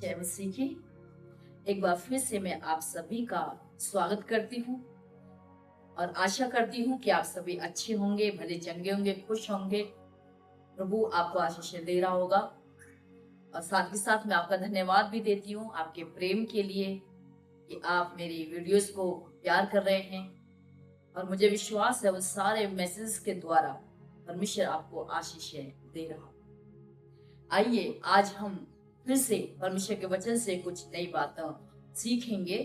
जय मसीह की। एक बार फिर से मैं आप सभी का स्वागत करती हूँ और आशा करती हूँ कि आप सभी अच्छे होंगे, भले चंगे होंगे, खुश होंगे। प्रभु आपको आशीष दे रहा होगा और साथ ही साथ मैं आपका धन्यवाद भी देती हूँ आपके प्रेम के लिए कि आप मेरी वीडियोस को प्यार कर रहे हैं और मुझे विश्वास है उन सारे मैसेज के द्वारा परमेश्वर आपको आशीषें दे रहा। आइए आज हम फिर से परमेश्वर के वचन से कुछ नई बातें सीखेंगे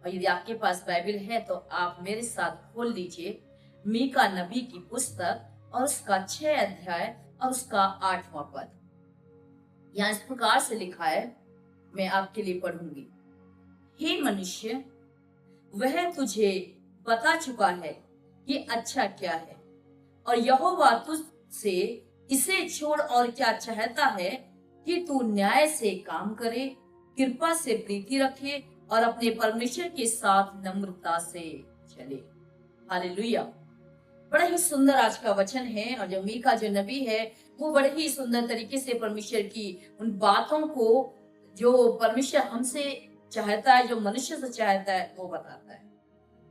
और यदि आपके पास बाइबल है तो आप मेरे साथ खोल लीजिए मीका नबी की पुस्तक और उसका 6 अध्याय और उसका 8वां पद। यहाँ इस प्रकार से लिखा है, मैं आपके लिए पढ़ूंगी। हे मनुष्य, वह तुझे बता चुका है कि अच्छा क्या है और यहोवा तुझसे इसे छोड़ और क्या चाहता है कि तू न्याय से काम करे, कृपा से प्रीति रखे और अपने परमेश्वर के साथ नम्रता से चले। हालेलुया। बड़ा ही सुंदर आज का वचन है और जो मीका जो नबी है वो बड़े ही सुंदर तरीके से परमेश्वर की उन बातों को जो परमेश्वर हमसे चाहता है, जो मनुष्य से चाहता है, वो बताता है।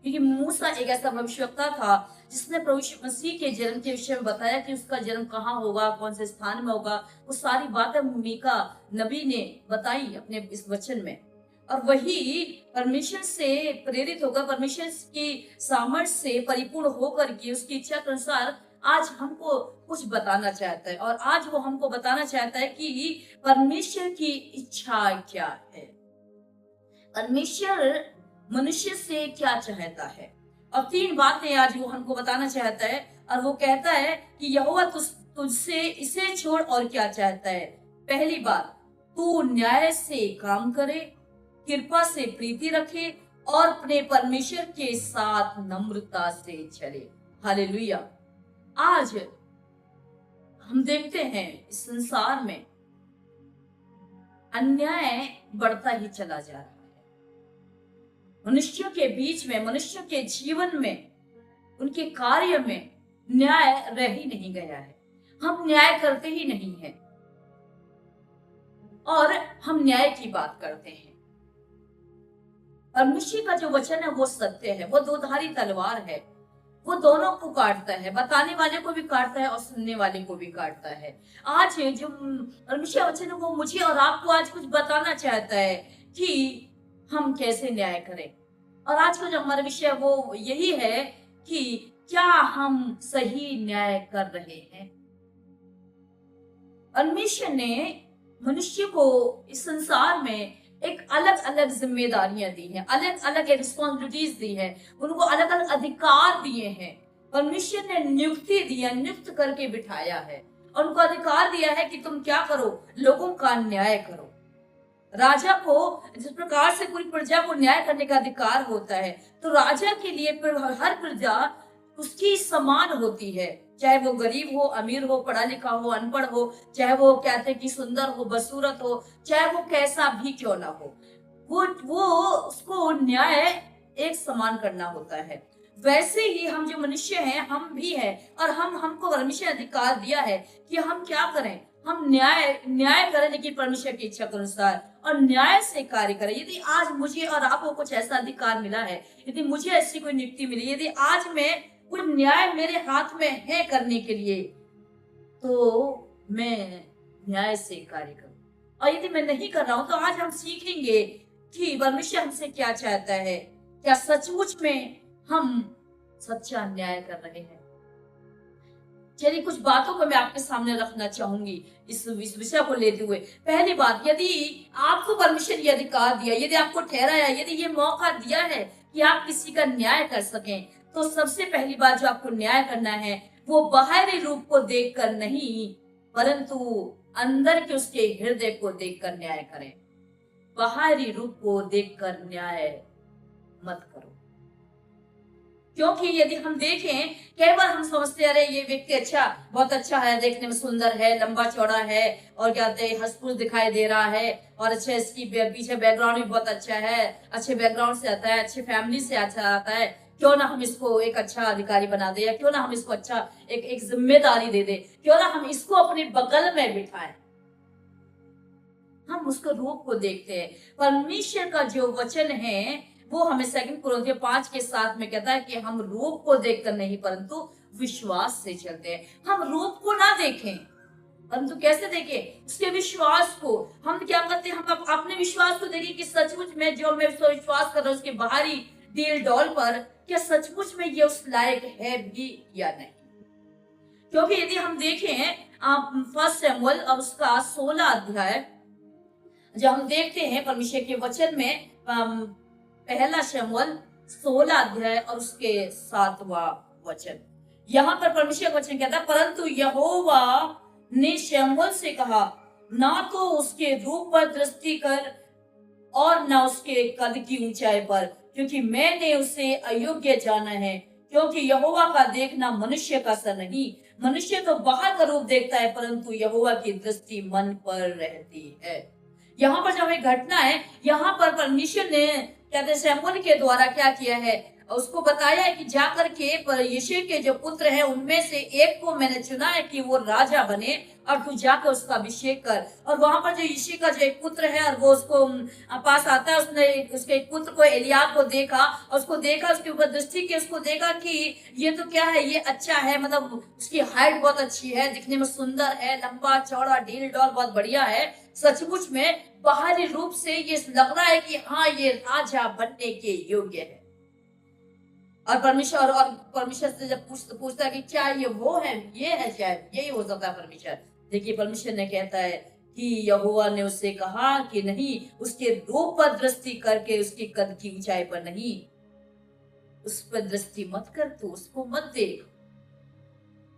क्योंकि मूसा एक ऐसा भविष्यवक्ता था जिसने प्रभु यीशु मसीह के जन्म के विषय में बताया कि उसका जन्म कहाँ होगा, कौन से स्थान में होगा। वो सारी बातें मीका नबी ने बताई अपने इस वचन में और वही परमेश्वर से प्रेरित होकर, परमेश्वर की सामर्थ्य से परिपूर्ण होकर के उसकी इच्छा के अनुसार आज हमको कुछ बताना चाहता है। और आज वो हमको बताना चाहता है कि परमेश्वर की इच्छा क्या है, परमेश्वर मनुष्य से क्या चाहता है। और 3 बातें आज वो हमको बताना चाहता है और वो कहता है कि यहोवा तुझसे इसे छोड़ और क्या चाहता है। पहली बात, तू न्याय से काम करे, कृपा से प्रीति रखे और अपने परमेश्वर के साथ नम्रता से चले। हालेलुया। आज हम देखते हैं इस संसार में अन्याय बढ़ता ही चला जा रहा है। मनुष्यों के बीच में, मनुष्यों के जीवन में, उनके कार्य में न्याय रह ही नहीं गया है। हम न्याय करते ही नहीं हैं और हम न्याय की बात करते हैं। परमेश्वर का जो वचन है वो सत्य है, वो दोधारी तलवार है, वो दोनों को काटता है, बताने वाले को भी काटता है और सुनने वाले को भी काटता है। आज जो परमेश्वर वचन है वो मुझे और आपको आज कुछ बताना चाहता है कि हम कैसे न्याय करें। और आज का जो हमारा विषय वो यही है कि क्या हम सही न्याय कर रहे हैं। परमेश्वर ने मनुष्य को इस संसार में एक अलग अलग जिम्मेदारियां दी हैं, अलग अलग रिस्पॉन्सिबिलिटीज दी हैं, उनको अलग अलग अधिकार दिए हैं। परमेश्वर ने नियुक्ति दी है, नियुक्त करके बिठाया है और उनको अधिकार दिया है कि तुम क्या करो, लोगों का न्याय करो। राजा को जिस प्रकार से पूरी प्रजा को न्याय करने का अधिकार होता है, तो राजा के लिए हर प्रजा उसकी समान होती है, चाहे वो गरीब हो, अमीर हो, पढ़ा लिखा हो, अनपढ़ हो, चाहे वो कहते हैं कि सुंदर हो, बदसूरत हो, चाहे वो कैसा भी क्यों ना हो, वो उसको न्याय एक समान करना होता है। वैसे ही हम जो मनुष्य हैं, हम भी हैं और हमको परमेश्वर अधिकार दिया है कि हम क्या करें, हम न्याय करें, लेकिन परमेश्वर की इच्छा के अनुसार और न्याय से कार्य करें। यदि आज मुझे और आपको कुछ ऐसा अधिकार मिला है, यदि मुझे ऐसी कोई नियुक्ति मिली, यदि आज मैं कुछ न्याय मेरे हाथ में है करने के लिए, तो मैं न्याय से कार्य करूं। और यदि मैं नहीं कर रहा हूं तो आज हम सीखेंगे कि परमेश्वर हमसे क्या चाहता है। क्या सचमुच में हम सच्चा न्याय कर रहे हैं? चलिए कुछ बातों को मैं आपके सामने रखना चाहूंगी इस विषय को लेते हुए। पहली बात, यदि आपको परमेश्वर ये अधिकार दिया, यदि आपको ठहराया, यदि ये मौका दिया है कि आप किसी का न्याय कर सकें, तो सबसे पहली बात जो आपको न्याय करना है वो बाहरी रूप को देखकर नहीं, परंतु अंदर के उसके हृदय को देखकर न्याय करें। बाहरी रूप को देखकर न्याय मत करो। क्योंकि यदि हम देखें, कई बार हम समझते अरे ये व्यक्ति अच्छा, बहुत अच्छा है, देखने में सुंदर है, लंबा चौड़ा है और क्या कहते हैं हंसमुख दिखाई दे रहा है और अच्छा इसकी पीछे बैकग्राउंड भी बहुत अच्छा है, अच्छे बैकग्राउंड से आता है, अच्छे फैमिली से अच्छा आता है, क्यों ना हम इसको एक अच्छा अधिकारी बना दे, या क्यों ना हम इसको अच्छा एक जिम्मेदारी दे दे, क्यों ना हम इसको अपने बगल में बिठाएं। हम उसके रूप को देखते हैं। परमेश्वर का जो वचन है वो हमें 2 कुरिन्थियों 5:7 में कहता है कि हम रूप को देखकर नहीं परंतु विश्वास से चलते हैं। हम रूप को ना देखें परंतु कैसे देखें? उसके विश्वास को। हम क्या करते हैं? हम अपने विश्वास को देखें कि सचमुच में जो मैं विश्वास कर रहा हूँ उसके बाहरी डील डॉल पर, क्या सचमुच में ये उस लायक है भी या नहीं। क्योंकि यदि हम देखें 1 शमूएल और उसका 16 अध्याय, जब हम देखते हैं परमेश्वर के वचन में 1 शमूएल 16 अध्याय और उसके 7वां वचन, यहाँ पर परमेश्वर का वचन कहता है, परंतु यहोवा ने शमूएल से कहा, ना तो उसके रूप पर दृष्टि कर और ना उसके कद की ऊंचाई पर, क्योंकि मैंने उसे अयोग्य जाना है। क्योंकि यहोवा का देखना मनुष्य का सा नहीं, मनुष्य तो बाहर का रूप देखता है परंतु यहोवा की दृष्टि मन पर रहती है। यहाँ पर जो एक घटना है, यहाँ पर परमेश्वर ने कहते शमूएल के द्वारा क्या किया है, उसको बताया है कि जाकर के यिशै के जो पुत्र है उनमें से एक को मैंने चुना है कि वो राजा बने और तू जाकर उसका अभिषेक कर। और वहां पर जो यिशै का जो एक पुत्र है और वो उसको पास आता है, उसने उसके एक पुत्र को एलियाब को देखा और उसको देखा, उसके ऊपर दृष्टि की, उसको देखा कि ये तो क्या है, ये अच्छा है, मतलब उसकी हाइट बहुत अच्छी है, दिखने में सुंदर है, लंबा चौड़ा ढील डॉल बहुत बढ़िया है, सचमुच में बाहरी रूप से ये लग रहा है कि हाँ ये राजा बनने के योग्य है। और परमेश्वर से जब पूछता कि क्या ये वो है, ये है, शायद यही हो सकता है परमेश्वर। देखिए परमेश्वर ने कहता है कि यहोवा ने उससे कहा कि नहीं, उसके रूप पर दृष्टि करके उसकी कद की ऊंचाई पर नहीं, उस पर दृष्टि मत कर, तू उसको मत देख।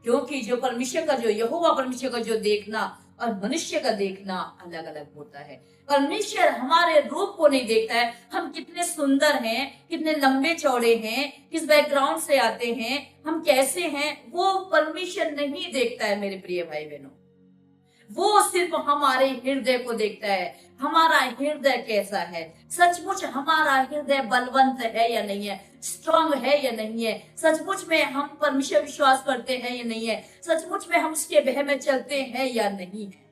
क्योंकि जो परमेश्वर का, जो यहोवा परमेश्वर का जो देखना और मनुष्य का देखना अलग अलग होता है। परमेश्वर हमारे रूप को नहीं देखता है, हम कितने सुंदर हैं, कितने लंबे चौड़े हैं, किस बैकग्राउंड से आते हैं, हम कैसे हैं, वो परमेश्वर नहीं देखता है मेरे प्रिय भाई बहनों। वो सिर्फ हमारे हृदय को देखता है, हमारा हृदय कैसा है, सचमुच हमारा हृदय बलवंत है या नहीं है, स्ट्रांग है या नहीं है, सचमुच में हम परमेश्वर विश्वास करते हैं या नहीं है, सचमुच में हम उसके भय में चलते हैं या नहीं है,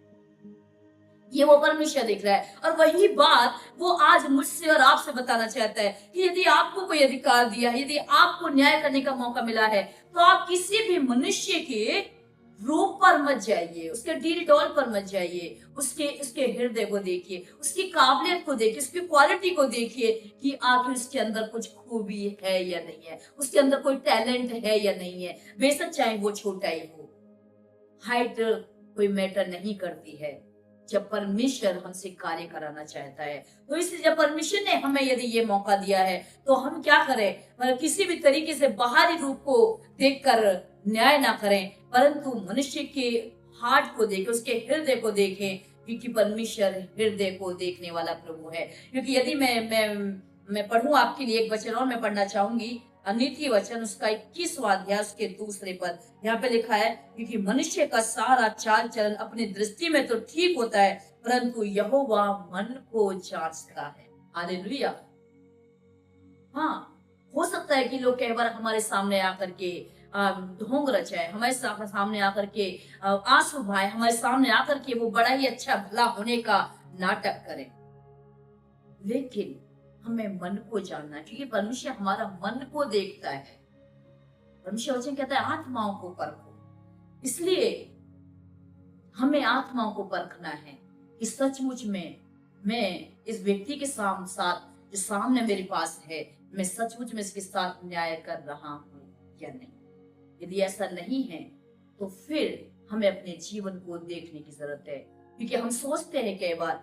ये वो परमेश्वर देख रहा है। और वही बात वो आज मुझसे और आपसे बताना चाहता है कि यदि आपको कोई अधिकार दिया है, यदि आपको न्याय करने का मौका मिला है, तो आप किसी भी मनुष्य के रूप पर मत जाइए, उसके डील डॉल पर मत जाइए, उसके हृदय को देखिए, उसकी काबिलियत को देखिए, उसकी क्वालिटी को देखिए कि आखिर उसके अंदर कुछ खूबी है या नहीं है, उसके अंदर कोई टैलेंट है या नहीं है। बेशक चाहे वो छोटा ही हो, हाइट कोई मैटर नहीं करती है जब परमेश्वर हमसे कार्य कराना चाहता है। तो इसलिए जब परमेश्वर ने हमें यदि ये मौका दिया है तो हम क्या करें, मतलब किसी भी तरीके से बाहरी रूप को देखकर न्याय ना करें, परंतु मनुष्य के हार्ट को देखें, उसके हृदय को देखें, क्योंकि परमेश्वर हृदय को देखने वाला प्रभु है। क्योंकि यदि मैं पढ़ूं आपके लिए एक वचन और मैं पढ़ना चाहूंगी, नीति वचन उसका 21वां अध्याय उसके 2 पद, यहाँ पे लिखा है, क्योंकि मनुष्य का सारा चाल चलन अपनी दृष्टि में तो ठीक होता है परंतु यहोवा मन को जांचता है। हालेलुया। हाँ, हो सकता है कि लोग कई बार हमारे सामने आकर के ढोंग रचाए, हमारे सामने आकर के आंसू बहाए, हमारे सामने आकर के वो बड़ा ही अच्छा भला होने का नाटक करें, लेकिन हमें मन को जानना है, क्योंकि परमेश्वर हमारा मन को देखता है। परमेश्वर वचन कहता है आत्माओं को परखो, इसलिए हमें आत्माओं को परखना है कि सचमुच में मैं इस व्यक्ति के साथ जो सामने मेरे पास है, मैं सचमुच में इसके साथ न्याय कर रहा हूँ या नहीं। यदि ऐसा नहीं है तो फिर हमें अपने जीवन को देखने की जरूरत है, क्योंकि हम सोचते हैं कई बार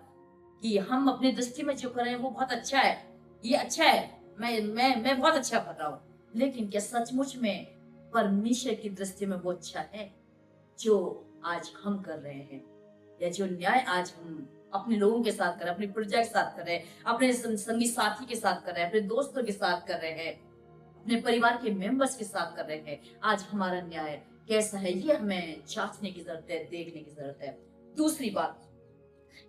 कि हम अपनी दृष्टि में जो कर रहे हैं वो बहुत अच्छा है, ये अच्छा है, मैं बहुत अच्छा कर रहा हूँ, लेकिन क्या सचमुच में परमेश्वर की दृष्टि में वो अच्छा है जो आज हम कर रहे हैं, या जो न्याय आज हम अपने लोगों के साथ कर रहे हैं, अपनी प्रजा के साथ कर रहे हैं, अपने संगी साथी के साथ कर रहे हैं, अपने दोस्तों के साथ कर रहे हैं, अपने परिवार के मेंबर्स के साथ कर रहे हैं, आज हमारा न्याय कैसा है, ये हमें जांचने की जरूरत है, देखने की जरूरत है। दूसरी बात,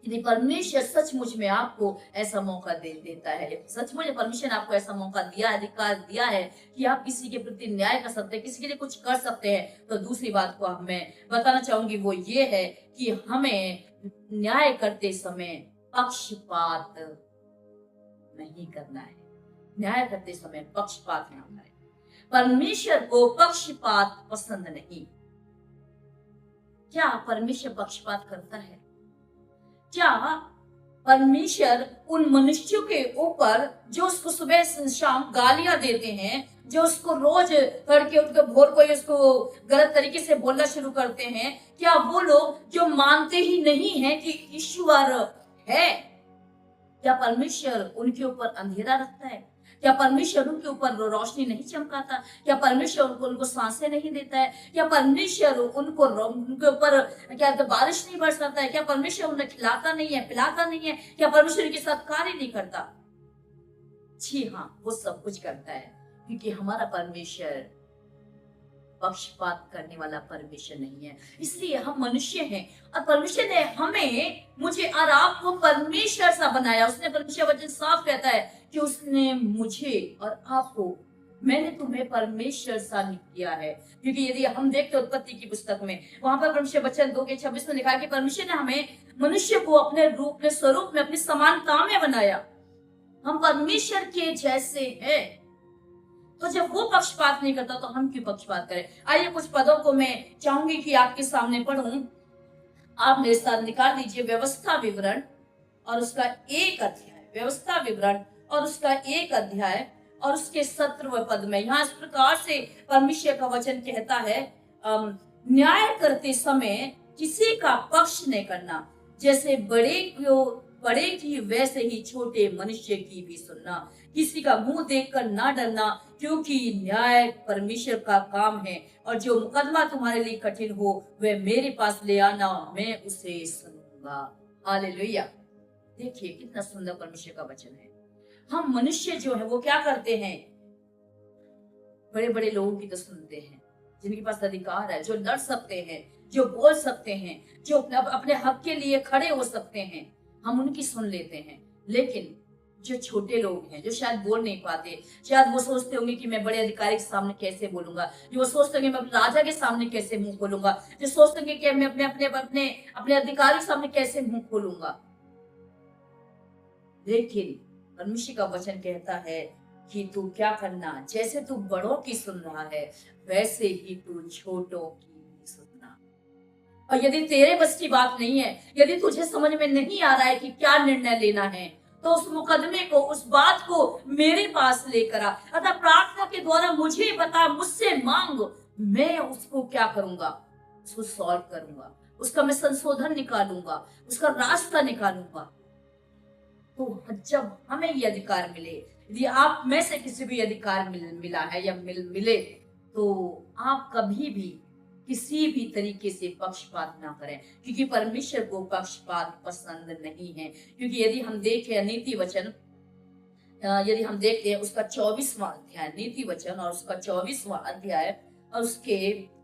यदि परमेश्वर सचमुच में आपको ऐसा मौका देता है, सचमुच परमेश्वर ने आपको ऐसा मौका दिया है, अधिकार दिया है कि आप किसी के प्रति न्याय कर सकते हैं, किसी के लिए कुछ कर सकते हैं, तो दूसरी बात को मैं बताना चाहूंगी वो ये है कि हमें न्याय करते समय पक्षपात नहीं करना है। न्याय करते समय पक्षपात ना करें। परमेश्वर को पक्षपात पसंद नहीं। क्या परमेश्वर पक्षपात करता है? क्या परमेश्वर उन मनुष्यों के ऊपर जो उसको सुबह शाम गालियां देते हैं, जो उसको रोज तड़के उठ कर भोर को उसको गलत तरीके से बोलना शुरू करते हैं, क्या वो लोग जो मानते ही नहीं है कि ईश्वर है, क्या परमेश्वर उनके ऊपर अंधेरा रखता है? क्या परमेश्वर उनके ऊपर रोशनी नहीं चमकाता? क्या परमेश्वर उनको सांसें नहीं देता है? क्या परमेश्वर उनके ऊपर क्या बारिश नहीं बरसाता है? क्या परमेश्वर उन्हें खिलाता नहीं है, पिलाता नहीं है? क्या परमेश्वर के साथ कार्य नहीं करता? जी हाँ, वो सब कुछ करता है, क्योंकि हमारा परमेश्वर पक्षपात करने वाला परमेश्वर नहीं है। इसलिए हम मनुष्य हैं और परमेश्वर ने हमें, मुझे और आपको परमेश्वर सा बनाया। उसने, परमेश्वर वचन साफ कहता है कि उसने मुझे और आपको, मैंने तुम्हें परमेश्वर सा किया है। क्योंकि यदि हम देखते उत्पत्ति की पुस्तक में, वहां पर परमेश्वर वचन 2:26 में लिखा है कि परमेश्वर ने हमें, मनुष्य को अपने रूप में, स्वरूप में, अपनी समानता में बनाया। हम परमेश्वर के जैसे हैं। तो जब वो पक्षपात नहीं करता तो हम क्यों पक्षपात करें? आइए कुछ पदों को मैं चाहूंगी कि आपके सामने पढ़ूं। आप मेरे साथ निकाल दीजिए व्यवस्था विवरण और उसका 1 अध्याय, व्यवस्था विवरण और उसका 1 अध्याय और उसके 17वें पद में। यहाँ इस प्रकार से परमेश्वर का वचन कहता है, न्याय करते समय किसी का पक्ष नहीं करना, जैसे बड़े की वैसे ही छोटे मनुष्य की भी सुनना। किसी का मुंह देखकर ना डरना, क्योंकि न्याय परमेश्वर का काम है। और जो मुकदमा तुम्हारे लिए कठिन हो वह मेरे पास ले आना, मैं उसे सुनूंगा। हालेलुया। देखिए कितना सुंदर परमेश्वर का वचन है। हम मनुष्य जो है वो क्या करते हैं? बड़े बड़े लोगों की तो सुनते हैं, जिनके पास अधिकार है, जो लड़ सकते हैं, जो बोल सकते हैं, जो अपने हक के लिए खड़े हो सकते हैं, हम उनकी सुन लेते हैं। लेकिन जो छोटे लोग हैं, जो शायद बोल नहीं पाते, शायद वो सोचते होंगे कि मैं बड़े अधिकारी के सामने कैसे बोलूंगा, जो वो सोचते होंगे मैं अपने राजा के सामने कैसे मुंह खोलूंगा, जो सोचते होंगे कि मैं अपने अपने अपने अपने अधिकारी के सामने कैसे मुंह खोलूंगा। लेकिन परमेश्वर का वचन कहता है कि तू क्या करना, जैसे तू बड़ों की सुन रहा है वैसे ही तू छोटों की भी सुनना। और यदि तेरे बस की बात नहीं है, यदि तुझे समझ में नहीं आ रहा है कि क्या निर्णय लेना है, तो उस मुकदमे को, उस बात को मेरे पास लेकर आ। अतः प्रार्थना के द्वारा मुझे बता, मुझसे मांग, मैं उसको क्या करूंगा? उसको सॉल्व करूंगा, उसका मैं संशोधन निकालूंगा, उसका रास्ता निकालूंगा। तो जब हमें ये अधिकार मिले, यदि आप में से किसी भी अधिकार मिला है या मिले, तो आप कभी भी किसी भी तरीके से पक्षपात ना करें, क्योंकि परमेश्वर को पक्षपात पसंद नहीं है। क्योंकि यदि हम देखें नीति वचन, यदि हम देखते हैं उसका 24वां अध्याय, नीति वचन और उसका 24वां अध्याय और उसके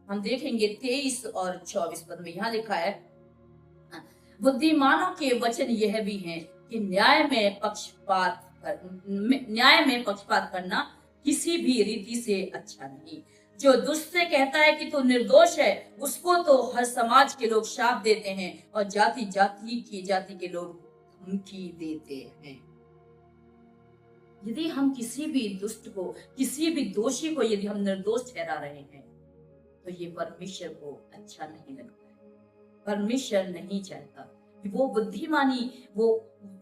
हम देखेंगे 23 और 24 पद में यहाँ लिखा है, बुद्धिमानों के वचन यह भी हैं कि न्याय में पक्षपात करना किसी भी रीति से अच्छा नहीं। जो दुष्ट से कहता है कि तू निर्दोष है, उसको तो हर समाज के लोग शाप देते हैं और जाति के लोग धमकी देते हैं। यदि हम किसी भी दुष्ट को, किसी भी दोषी को यदि हम निर्दोष ठहरा रहे हैं, तो ये परमेश्वर को अच्छा नहीं लगता है। परमेश्वर नहीं चाहता कि वो बुद्धिमानी वो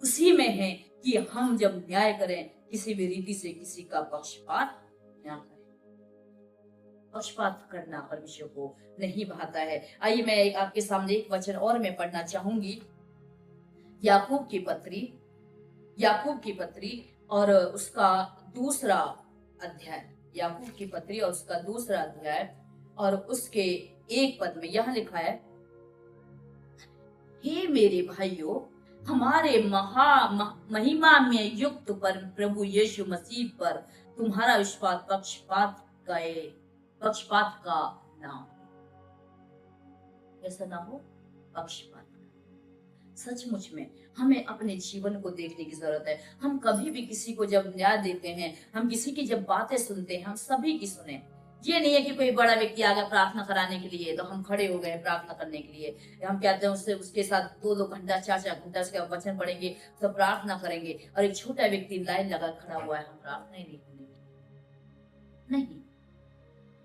उसी में है कि हम जब न्याय करें, किसी भी रीति से किसी का पक्षपात न करें। पक्षपात करना परमेश्वर को नहीं भाता है। आइए मैं आपके सामने एक वचन और मैं पढ़ना चाहूंगी, याकूब की पत्री और उसका दूसरा अध्याय, याकूब की पत्री और उसका दूसरा अध्याय और उसके 1 पद में यहाँ लिखा है, हे मेरे भाइयों, हमारे महिमा में युक्त पर प्रभु यीशु मसीह पर तुम्हारा विश्वास पक्षपात का ना हो। ऐसा ना हो पक्षपात। सचमुच में हमें अपने जीवन को देखने की जरूरत है। हम कभी भी किसी को जब न्याय देते हैं, हम किसी की जब बातें सुनते हैं, हम सभी की सुने, ये नहीं है कि कोई बड़ा व्यक्ति आ गया प्रार्थना कराने के लिए तो हम खड़े हो गए प्रार्थना करने के लिए, हम कहते हैं उससे उसके साथ 2-2 घंटा 4-4 घंटा उसके वचन पढ़ेंगे, तो प्रार्थना करेंगे, और एक छोटा व्यक्ति लाइन लगा खड़ा हुआ है, हम प्रार्थना ही नहीं करेंगे। नहीं,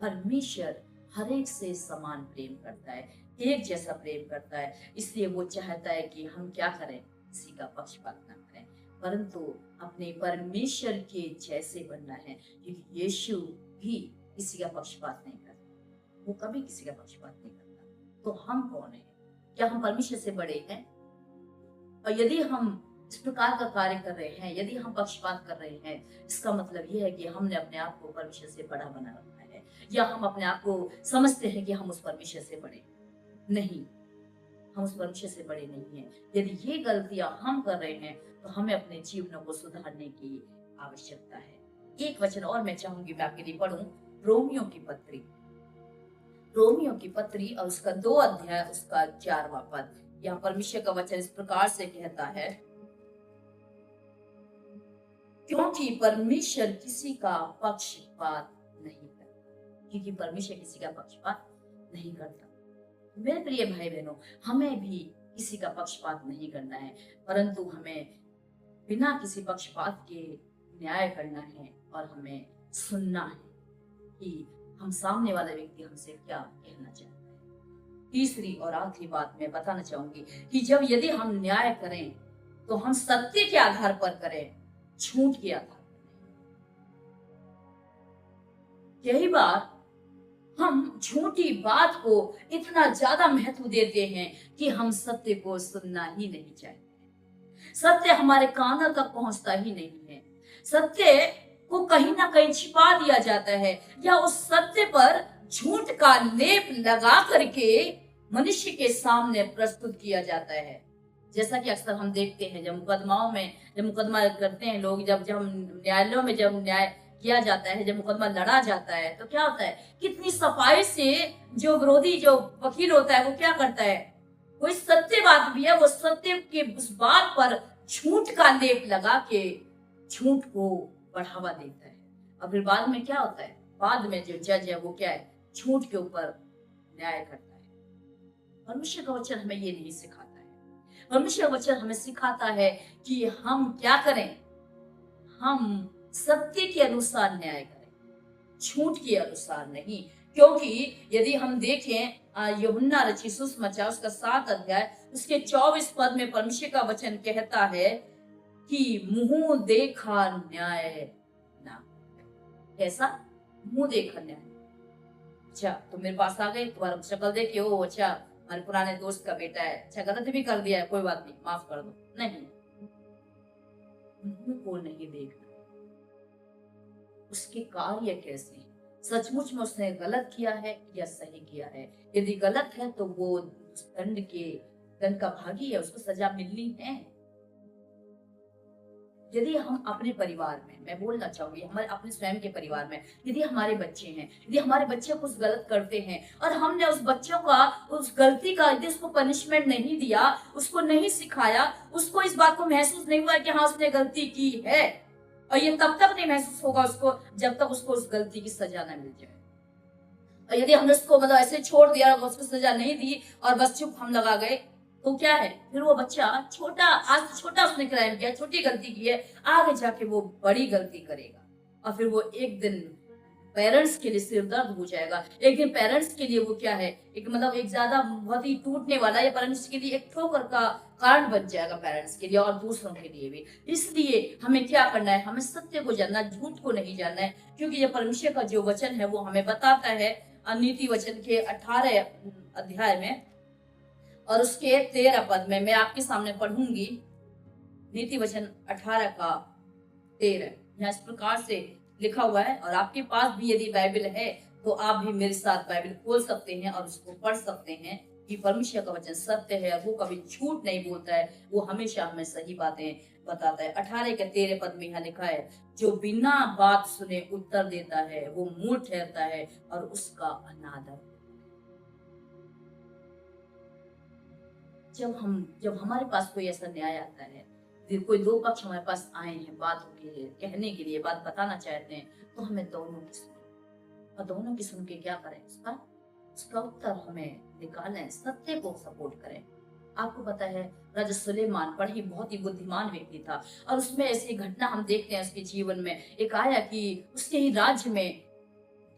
परमेश्वर हर एक से समान प्रेम करता है, एक जैसा प्रेम करता है, इसलिए वो चाहता है कि हम क्या करें, किसी का पक्षपात ना करें, परंतु अपने परमेश्वर के जैसे बनना है, क्योंकि यीशु भी किसी का पक्षपात नहीं करता, वो कभी किसी का पक्षपात नहीं करता। तो हम कौन है? क्या हम परमेश्वर से बड़े हैं? और यदि हम इस प्रकार का कार्य कर रहे हैं, यदि हम पक्षपात कर रहे हैं, इसका मतलब यह है कि हमने अपने आप को परमेश्वर से बड़ा बना रखा है, या हम अपने आप को समझते हैं कि हम उस परमेश्वर से बड़े। नहीं, हम उस परमेश्वर से बड़े नहीं हैं। यदि ये गलतियां हम कर रहे हैं तो हमें अपने जीवनों को सुधारने की आवश्यकता है। एक वचन और मैं चाहूंगी मैं आपके लिए पढ़ूं, रोमियो की पत्री, रोमियो की पत्री और उसका 2 अध्याय उसका 4वां पद। यहाँ परमेश्वर का वचन इस प्रकार से कहता है, क्योंकि परमेश्वर किसी का पक्षपात नहीं करता, क्योंकि परमेश्वर किसी का पक्षपात नहीं करता। मेरे प्रिय भाई बहनों, हमें भी किसी का पक्षपात नहीं करना है, परंतु हमें बिना किसी पक्षपात के न्याय करना है, और हमें सुनना है कि हम सामने वाला व्यक्ति हमसे क्या कहना चाहता है। तीसरी और आखिरी बात मैं बताना चाहूंगी कि जब यदि हम न्याय करें तो हम सत्य के आधार पर करें, झूठ के आधार पर नहीं। यही बात हम झूठी बात को इतना ज्यादा महत्व देते हैं कि हम सत्य को सुनना ही नहीं चाहते। सत्य हमारे कानों तक पहुंचता ही नहीं है, सत्य को कहीं ना कहीं छिपा दिया जाता है, या उस सत्य पर झूठ का लेप लगा करके मनुष्य के सामने प्रस्तुत किया जाता है। जैसा कि अक्सर हम देखते हैं जब मुकदमाओं में, जब मुकदमा करते हैं लोग, जब न्यायालयों में जब न्याय किया जाता है, जब मुकदमा लड़ा जाता है, तो क्या होता है, कितनी सफाई से जो विरोधी जो वकील होता है वो क्या करता है, कोई सत्य बात भी है, वो सत्य के उस बात पर झूठ का लेप लगा के झूठ को बढ़ावा देता है। और फिर बाद में क्या होता है, बाद में जो जज है वो क्या है, झूठ के ऊपर न्याय करता है। परमेश्वर का वचन हमें ये नहीं सिखाता है। परमेश्वर का वचन हमें सिखाता है कि हम क्या करें, हम सत्य के अनुसार न्याय करें, झूठ के अनुसार नहीं। क्योंकि यदि हम देखें यूहन्ना रचित सुसमाचार उसका 7 अध्याय उसके 24 पद में परमेश्वर का वचन कहता है कि मुंह देखा न्याय ना। कैसा मुंह देखा न्याय? अच्छा, तो मेरे पास आ गए, तुम्हारा शक्ल देखे, ओ अच्छा हमारे पुराने दोस्त का बेटा है, अच्छा गलत भी कर दिया है, कोई बात नहीं, माफ कर दो। नहीं, मुंह को नहीं देखना, उसके कार्य कैसे हैं, सचमुच में उसने गलत किया है या सही किया है। यदि गलत है तो वो दंड का भागी है, उसको सजा मिलनी है। यदि हम अपने परिवार में, मैं बोलना चाहूंगी हमारे अपने स्वयं के परिवार में, यदि हमारे बच्चे हैं, यदि हमारे बच्चे कुछ गलत करते हैं और हमने उस बच्चों का उस गलती का यदि उसको पनिशमेंट नहीं दिया, उसको नहीं सिखाया, उसको इस बात को महसूस नहीं हुआ कि हाँ उसने गलती की है, और ये तब तक नहीं महसूस होगा उसको जब तक उसको उस गलती की सजा न मिल जाए। और यदि हमने उसको मतलब ऐसे छोड़ दिया, उसको सजा नहीं दी और बस चुप हम लगा गए, तो क्या है, फिर वो बच्चा छोटा, आज छोटा उसने क्राइम किया, छोटी गलती की है, आगे जाके वो बड़ी गलती करेगा, और फिर वो एक दिन पेरेंट्स के लिए सिर दर्द हो जाएगा। एक दिन पेरेंट्स के लिए वो क्या है, एक मतलब एक ज्यादा बहुत ही टूटने वाला, या पेरेंट्स के लिए एक ठोकर का कारण बन जाएगा, पेरेंट्स के लिए और दूसरों के लिए भी। इसलिए हमें क्या करना है, हमें सत्य को जानना, झूठ को नहीं जानना है, क्योंकि ये परमेश्वर का जो वचन है वो हमें बताता है नीति वचन के 18 अध्याय में और उसके 13 पद में, मैं आपके सामने पढ़ूंगी। नीति वचन 18 का 13 यहाँ इस प्रकार से लिखा हुआ है, और आपके पास भी यदि बाइबल है तो आप भी मेरे साथ बाइबल खोल सकते हैं और उसको पढ़ सकते हैं कि परमेश्वर का वचन सत्य है, वो कभी झूठ नहीं बोलता है, वो हमेशा हमें सही बातें बताता है। 18 के 13 पद में यहाँ लिखा है, जो बिना बात सुने उत्तर देता है वो मूर्ख ठहरता है और उसका अनादर। जब हमारे पास कोई ऐसा न्याय आता है, कोई दो पक्ष हमारे पास आए हैं बात के लिए, कहने के लिए, बात बताना चाहते हैं, तो हमें दोनों की सुननी, और दोनों की सुन के क्या करें, उसका उसका उत्तर हमें निकालें, सत्य को सपोर्ट करें। आपको पता है, राजा सुलेमान बड़ा ही बहुत ही बुद्धिमान व्यक्ति था, और उसमें ऐसी घटना हम देखते हैं उसके जीवन में। एक आया कि उसके ही राज्य में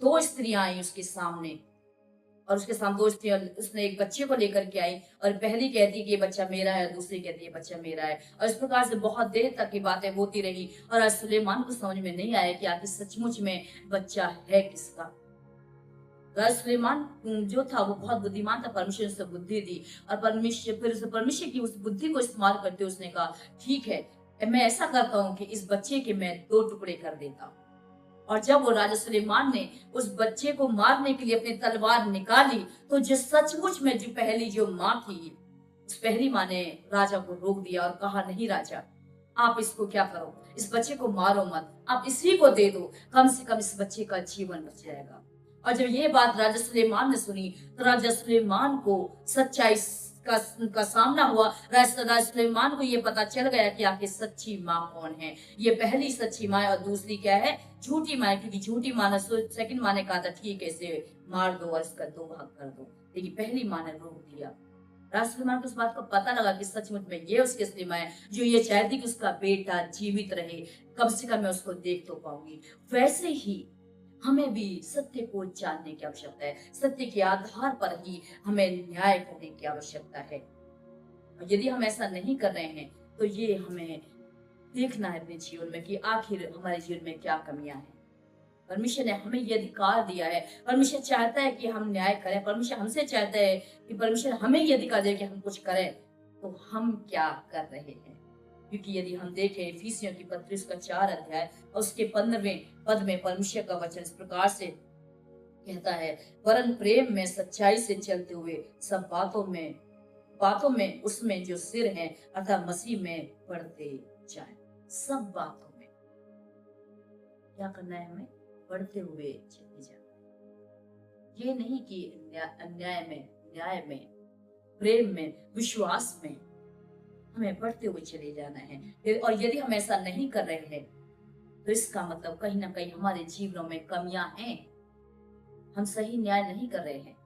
दो स्त्रियां आई उसके सामने, और उसके सामने दो स्त्रियां, उसने एक बच्चे को लेकर के आई, और पहली कहती है कि ये बच्चा मेरा है, दूसरी कहती है ये बच्चा मेरा है। और इस प्रकार से बहुत देर तक ये बातें होती रही, और आज सुलेमान को समझ में नहीं आया कि आखिर सचमुच में बच्चा है किसका। राजा सुलेमान जो था वो बहुत बुद्धिमान था, परमेश्वर ने उसे बुद्धि दी, और परमेश्वर की उस बुद्धि को इस्तेमाल करते हुए उसने कहा, ठीक है, मैं ऐसा करता हूँ कि इस बच्चे के मैं दो टुकड़े कर देता हूँ। और जब वो राजा सुलेमान ने उस बच्चे को मारने के लिए अपनी तलवार निकाली, तो जो सचमुच में जो पहली जो माँ थी, उस पहली माँ ने राजा को रोक दिया और कहा, नहीं राजा, आप इसको क्या करो, इस बच्चे को मारो मत, आप इसी को दे दो, कम से कम इस बच्चे का जीवन बच जाएगा। और जब ये बात राजा सुलेमान ने सुनी, तो राजा सुलेमान को सच्चाई का सामना हुआ। राजा सुलेमान को ये पता चल गया कि आखिर सच्ची माँ कौन है। ये पहली सच्ची माँ है, और दूसरी क्या है, झूठी माँ है। क्योंकि झूठी माँ ने, सेकंड माँ ने कहा था ठीक है इसे मार दो और इसका दो भाग कर दो, लेकिन पहली माँ ने रोक दिया। राजा सुलेमान को इस बात को पता लगा कि सचमुच में ये उसकी असली माँ है, जो ये चाहती कि उसका बेटा जीवित रहे, कम से कम मैं उसको देख तो पाऊंगी। वैसे ही हमें भी सत्य को जानने की आवश्यकता है, सत्य के आधार पर ही हमें न्याय करने की आवश्यकता है। और यदि हम ऐसा नहीं कर रहे हैं, तो ये हमें देखना है अपने जीवन में कि आखिर हमारे जीवन में क्या कमियां हैं। परमेश्वर ने हमें ये अधिकार दिया है, परमेश्वर चाहता है कि हम न्याय करें, परमेश्वर हमसे चाहता है कि परमेश्वर हमें ये अधिकार दे कि हम कुछ करें, तो हम क्या कर रहे हैं। क्योंकि यदि हम देखें इफिसियों की पत्री उसका 4 अध्याय और उसके 15वें पद में परमेश्वर का वचन इस प्रकार से कहता है, वरन प्रेम में सच्चाई से चलते हुए सब बातों में उसमें जो सिर है अर्थात मसीह में बढ़ते जाए। सब बातों में क्या करना है, हमें बढ़ते हुए चले जाए। ये नहीं कि न्याय में, प्रेम में, विश्वास में हमें बढ़ते हुए चले जाना है। और यदि हम ऐसा नहीं कर रहे हैं, तो इसका मतलब कहीं ना कहीं हमारे जीवनों में कमियां हैं, हम सही न्याय नहीं कर रहे हैं।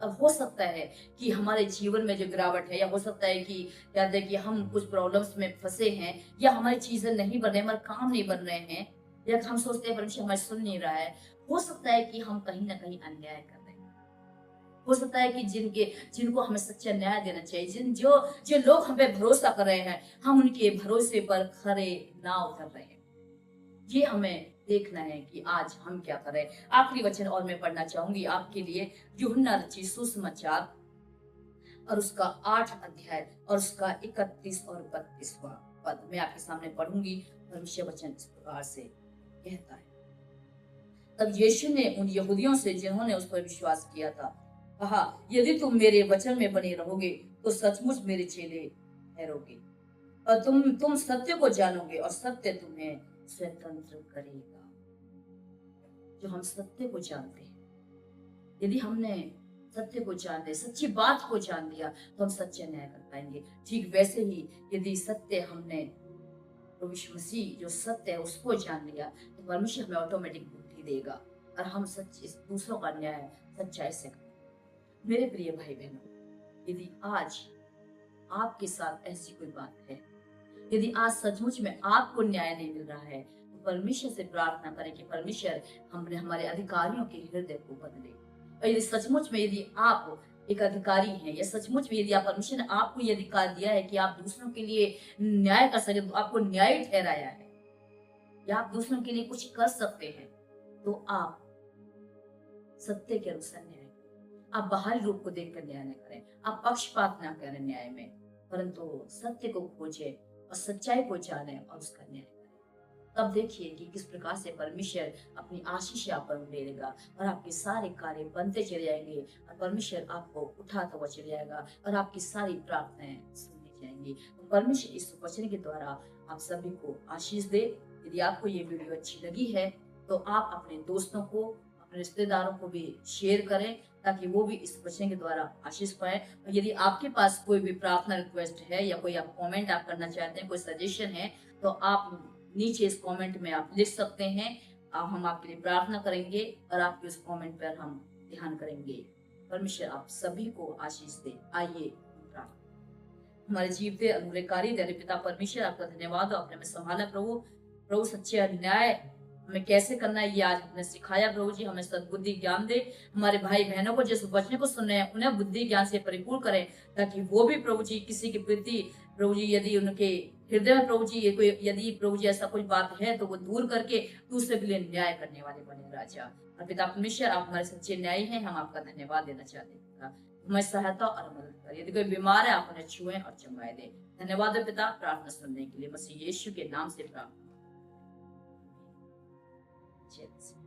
अब हो सकता है कि हमारे जीवन में जो गिरावट है, या हो सकता है कि याद है कि हम कुछ प्रॉब्लम्स में फंसे हैं, या हमारी चीजें नहीं बन रही, हमारे काम नहीं बन रहे हैं, या हम सोचते हैं परमेश्वर हमारी सुन नहीं रहा है। हो सकता है कि हम कहीं ना कहीं अन्याय कर रहे हैं। हो सकता है कि जिनको हमें सच्चा न्याय देना चाहिए, जो लोग हम पे भरोसा कर रहे हैं, हम उनके भरोसे पर खरे ना उतर रहे हैं। ये हमें देखना है कि आज हम क्या कर रहे हैं। आखिरी वचन और मैं पढ़ना चाहूंगी आपके लिए, यूहन्ना रचित सुसमाचार और उसका 8 अध्याय और उसका 31 और 32वां पद मैं आपके सामने पढ़ूंगी। परमेश्वर वचन इस प्रकार से कहता है, तब यीशु ने उन यहूदियों से जिन्होंने उस पर विश्वास किया था कहा, यदि तुम मेरे वचन में बने रहोगे तो सचमुच मेरे चेले ठहरोगे, और तुम सत्य को जानोगे और सत्य तुम्हें स्वतंत्र करेगा। जो हम सत्य को जानते हैं, यदि हमने सत्य को जान लिया, सच्ची बात को जान लिया, तो हम सच्चे न्याय कर पाएंगे। ठीक वैसे ही यदि सत्य हमने प्रभु यीशु मसीह जो सत्य है उसको जान लिया, तो परमेश्वर हमें ऑटोमेटिक बुद्धि देगा और हम सच्ची दूसरों का न्याय सच्चाई से करेंगे। मेरे प्रिय भाई बहनों, यदि आज आपके साथ ऐसी कोई बात है, यदि आज सचमुच में आपको न्याय नहीं मिल रहा है, तो परमेश्वर से प्रार्थना करें कि परमेश्वर हमारे अधिकारियों के हृदय को बदले। और यदि सचमुच में यदि आप एक अधिकारी हैं, या सचमुच में यदि आप परमेश्वर ने आपको ये अधिकार दिया है कि आप दूसरों के लिए न्याय कर सके, आपको न्याय ठहराया है, या आप दूसरों के लिए कुछ कर सकते हैं, तो आप सत्य के अनुसार न्याय करें। आप बाहरी रूप को देखकर न्याय न करें, आप पक्षपात न करें न्याय में, परंतु सत्य को खोजें और सच्चाई को जाने और उसका न्याय करें। तब देखिए कि किस प्रकार से परमेश्वर अपनी आशीष आप पर उड़ेगा और आपके सारे कार्य बनते चले जाएंगे, और परमेश्वर आपको उठाता हुआ चले जाएगा और आपकी सारी प्रार्थनाएं सुनी जाएंगी। तो परमेश्वर इस वचन के द्वारा आप सभी को आशीष दे। यदि आपको ये वीडियो अच्छी लगी है, तो आप अपने दोस्तों को, अपने रिश्तेदारों को भी शेयर करें, ताकि वो भी इस वचन के द्वारा आशीष पाए। और यदि आपके पास कोई भी प्रार्थना रिक्वेस्ट है, या कोई आप कमेंट आप करना चाहते हैं, कोई सजेशन है, तो आप नीचे इस कमेंट में आप लिख सकते हैं। अब हम आपके लिए प्रार्थना करेंगे और आपके उस कमेंट पर हम ध्यान करेंगे। परमेश्वर आप सभी को आशीष दे। आइए प्रार्थना। हमारे जीवते अनुग्रहकारी दयालु पिता परमेश्वर, आपका धन्यवाद हो, आपने हमें संभाला प्रभु। प्रभु सच्चे अन्याय हमें कैसे करना है ये आज आपने सिखाया प्रभु जी। हमें सद्बुद्धि ज्ञान दे। हमारे भाई बहनों को जिस वचन को सुन रहे हैं उन्हें बुद्धि ज्ञान से परिपूर्ण करें, ताकि वो भी प्रभु जी किसी के प्रति प्रभु जी यदि उनके हृदय में प्रभु जी ये कोई यदि प्रभु जी ऐसा कोई बात है तो वो दूर करके दूसरे के लिए न्याय करने वाले बने राजा। और पिता परमेश्वर, आप हमारे सच्चे न्यायी हैं, हम आपका धन्यवाद देना चाहते हैं। हमें सहायता और मदद करें। यदि कोई बीमार है आप उन्हें छुएं और चंगाए दें। धन्यवाद है पिता, प्रार्थना सुनने के लिए मसीह यीशु के नाम से प्रार्थना। Jets.